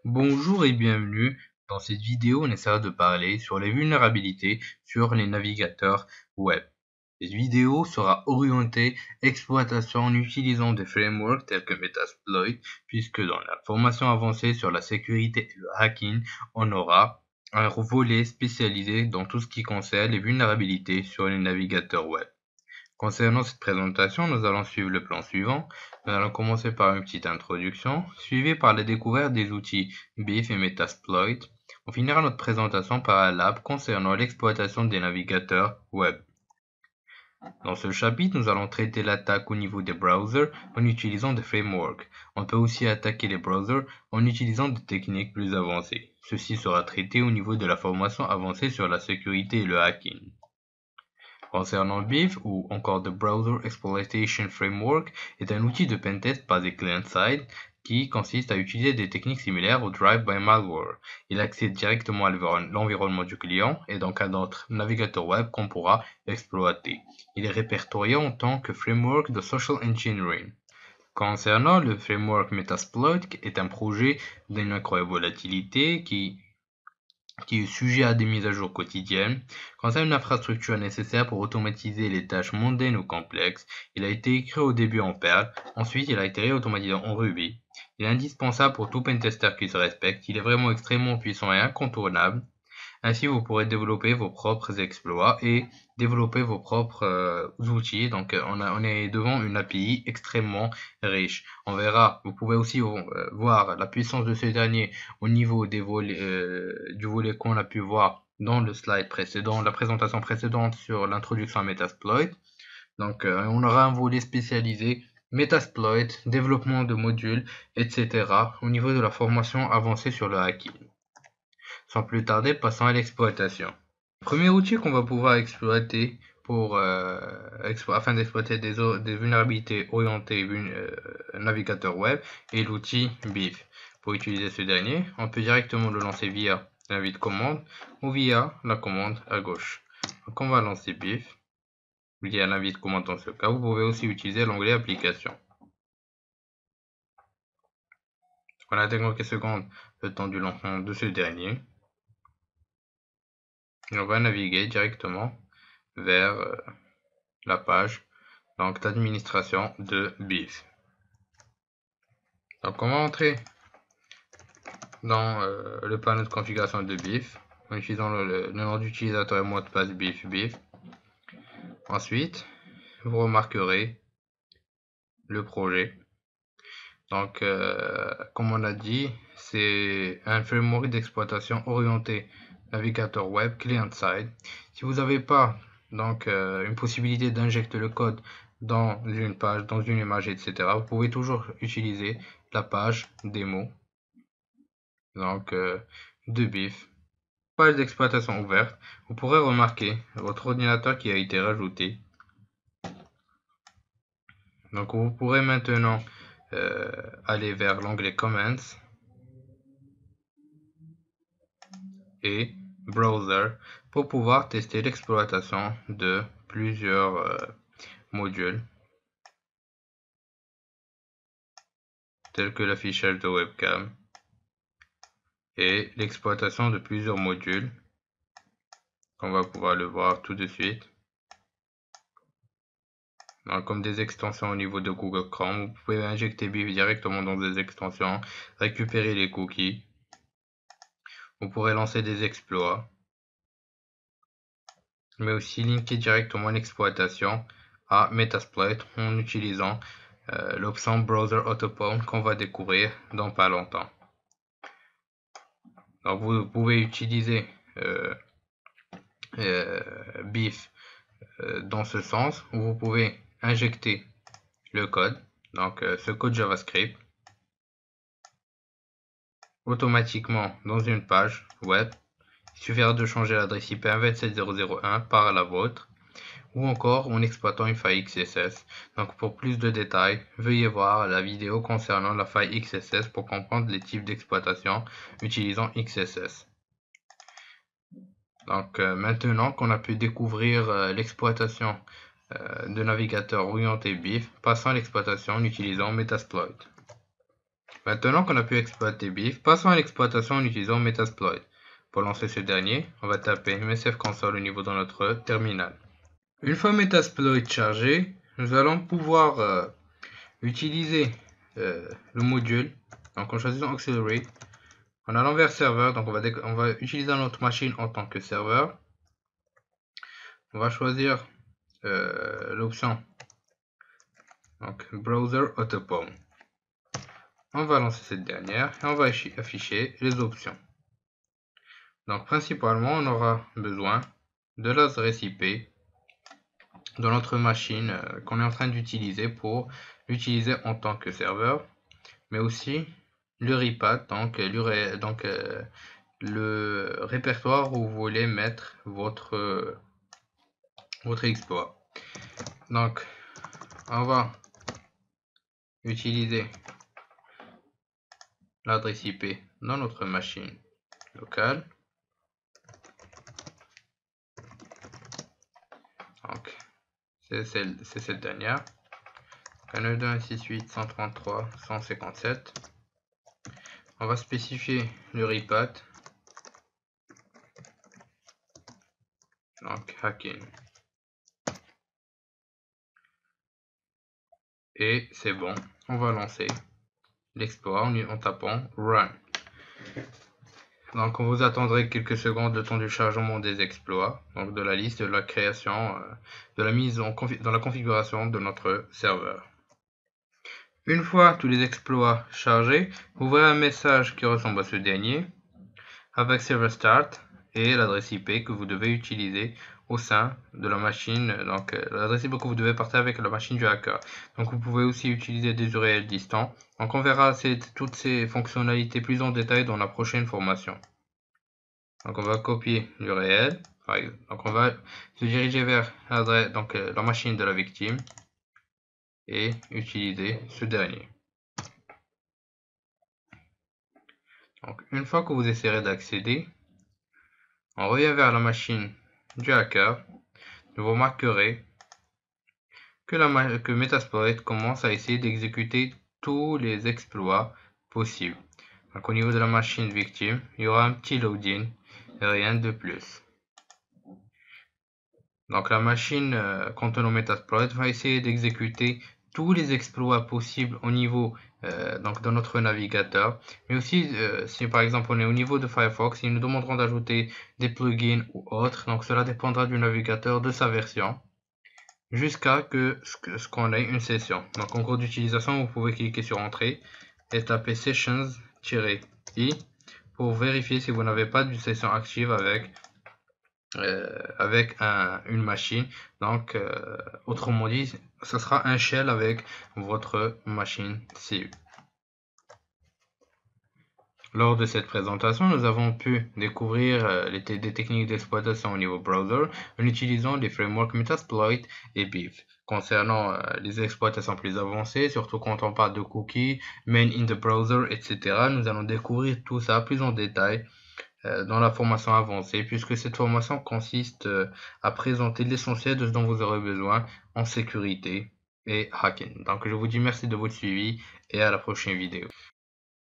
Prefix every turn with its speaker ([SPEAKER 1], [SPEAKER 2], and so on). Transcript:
[SPEAKER 1] Bonjour et bienvenue. Dans cette vidéo, on essaiera de parler sur les vulnérabilités sur les navigateurs web. Cette vidéo sera orientée exploitation en utilisant des frameworks tels que Metasploit, puisque dans la formation avancée sur la sécurité et le hacking, on aura un volet spécialisé dans tout ce qui concerne les vulnérabilités sur les navigateurs web. Concernant cette présentation, nous allons suivre le plan suivant. Nous allons commencer par une petite introduction, suivie par la découverte des outils BIF et Metasploit. On finira notre présentation par un lab concernant l'exploitation des navigateurs web. Dans ce chapitre, nous allons traiter l'attaque au niveau des browsers en utilisant des frameworks. On peut aussi attaquer les browsers en utilisant des techniques plus avancées. Ceci sera traité au niveau de la formation avancée sur la sécurité et le hacking. Concernant BIF ou encore The Browser Exploitation Framework est un outil de pentest basé client-side qui consiste à utiliser des techniques similaires au drive-by malware. Il accède directement à l'environnement du client et donc à notre navigateur web qu'on pourra exploiter. Il est répertorié en tant que framework de social engineering. Concernant le framework Metasploit, qui est un projet d'une incroyable volatilité qui est sujet à des mises à jour quotidiennes. Concernant une infrastructure nécessaire pour automatiser les tâches mondaines ou complexes, il a été écrit au début en Perl, ensuite il a été réautomatisé en Ruby. Il est indispensable pour tout pentester qui se respecte, il est vraiment extrêmement puissant et incontournable. Ainsi, vous pourrez développer vos propres exploits et développer vos propres outils. Donc, on est devant une API extrêmement riche. On verra, vous pouvez aussi voir la puissance de ce dernier au niveau des du volet qu'on a pu voir dans le slide précédent, la présentation précédente sur l'introduction à Metasploit. Donc, on aura un volet spécialisé Metasploit, développement de modules, etc. au niveau de la formation avancée sur le hacking. Sans plus tarder, passons à l'exploitation. Le premier outil qu'on va pouvoir exploiter afin d'exploiter des vulnérabilités orientées navigateur web est l'outil BIF. Pour utiliser ce dernier, on peut directement le lancer via l'invite commande ou via la commande à gauche. Donc on va lancer BIF via l'invite commande dans ce cas. Vous pouvez aussi utiliser l'onglet application. On attend quelques secondes le temps du lancement de ce dernier. Et on va naviguer directement vers la page d'administration de BIF. Donc on va entrer dans le panneau de configuration de BIF en utilisant le nom d'utilisateur et mot de passe BIF. Ensuite, vous remarquerez le projet. Donc, comme on a dit, c'est un framework d'exploitation orienté navigateur web client-side. Si vous n'avez pas une possibilité d'injecter le code dans une page, dans une image, etc., vous pouvez toujours utiliser la page démo de BIF. Page d'exploitation ouverte. Vous pourrez remarquer votre ordinateur qui a été rajouté. Donc vous pourrez maintenant aller vers l'onglet Commands et Browser pour pouvoir tester l'exploitation de plusieurs modules tels que l'affichage de webcam et l'exploitation de plusieurs modules. On va pouvoir le voir tout de suite. Donc, comme des extensions au niveau de Google Chrome, vous pouvez injecter BIF directement dans des extensions, récupérer les cookies. Vous pourrez lancer des exploits, mais aussi linker directement l'exploitation à Metasploit en utilisant l'option Browser Autopwn qu'on va découvrir dans pas longtemps. Donc vous pouvez utiliser BIF dans ce sens où vous pouvez injecter le code, ce code JavaScript automatiquement dans une page web. Il suffira de changer l'adresse IP 127.0.0.1 par la vôtre ou encore en exploitant une faille XSS. Donc pour plus de détails, veuillez voir la vidéo concernant la faille XSS pour comprendre les types d'exploitation utilisant XSS. Donc maintenant qu'on a pu découvrir l'exploitation de navigateurs orientés BIF, passons à l'exploitation en utilisant Metasploit. Maintenant qu'on a pu exploiter BIF, passons à l'exploitation en utilisant Metasploit. Pour lancer ce dernier, on va taper MSF console au niveau de notre terminal. Une fois Metasploit chargé, nous allons pouvoir utiliser le module. Donc en choisissant Auxiliary, en allant vers serveur, donc on va utiliser notre machine en tant que serveur. On va choisir l'option donc Browser Autopom. On va lancer cette dernière et on va afficher les options. Donc principalement, on aura besoin de l'adresse IP de notre machine qu'on est en train d'utiliser pour l'utiliser en tant que serveur, mais aussi le RIPAD, donc le répertoire où vous voulez mettre votre exploit. Donc on va utiliser l'adresse IP dans notre machine locale. Donc c'est cette dernière, 192.168.133.157. On va spécifier le RIPAD, donc hacking, et c'est bon. On va lancer l'exploit en tapant run. Donc vous attendrez quelques secondes le temps du chargement des exploits, donc de la liste de la création, de la mise dans la configuration de notre serveur. Une fois tous les exploits chargés, vous verrez un message qui ressemble à ce dernier, avec Server Start et l'adresse IP que vous devez utiliser au sein de la machine, donc l'adresse IP que vous devez partager avec la machine du hacker. Donc vous pouvez aussi utiliser des URL distants. Donc on verra toutes ces fonctionnalités plus en détail dans la prochaine formation. Donc on va copier l'URL, donc on va se diriger vers l'adresse, donc la machine de la victime, et utiliser ce dernier. Donc une fois que vous essayerez d'accéder, on revient vers la machine du hacker. Vous remarquerez que Metasploit commence à essayer d'exécuter tous les exploits possibles. Donc au niveau de la machine victime, il y aura un petit loading et rien de plus. Donc la machine contenant Metasploit va essayer d'exécuter tous les exploits possibles au niveau donc de notre navigateur, mais aussi si par exemple on est au niveau de Firefox, ils nous demanderont d'ajouter des plugins ou autres, donc cela dépendra du navigateur, de sa version, jusqu'à ce qu'on ait une session. Donc en cours d'utilisation, vous pouvez cliquer sur entrée et taper sessions-i pour vérifier si vous n'avez pas de session active avec une machine. Donc autrement dit, ce sera un shell avec votre machine cible. Lors de cette présentation, nous avons pu découvrir des techniques d'exploitation au niveau browser en utilisant les frameworks Metasploit et BIF. Concernant les exploitations plus avancées, surtout quand on parle de cookies, main in the browser, etc., nous allons découvrir tout ça plus en détail dans la formation avancée, puisque cette formation consiste à présenter l'essentiel de ce dont vous aurez besoin en sécurité et hacking. Donc je vous dis merci de votre suivi et à la prochaine vidéo.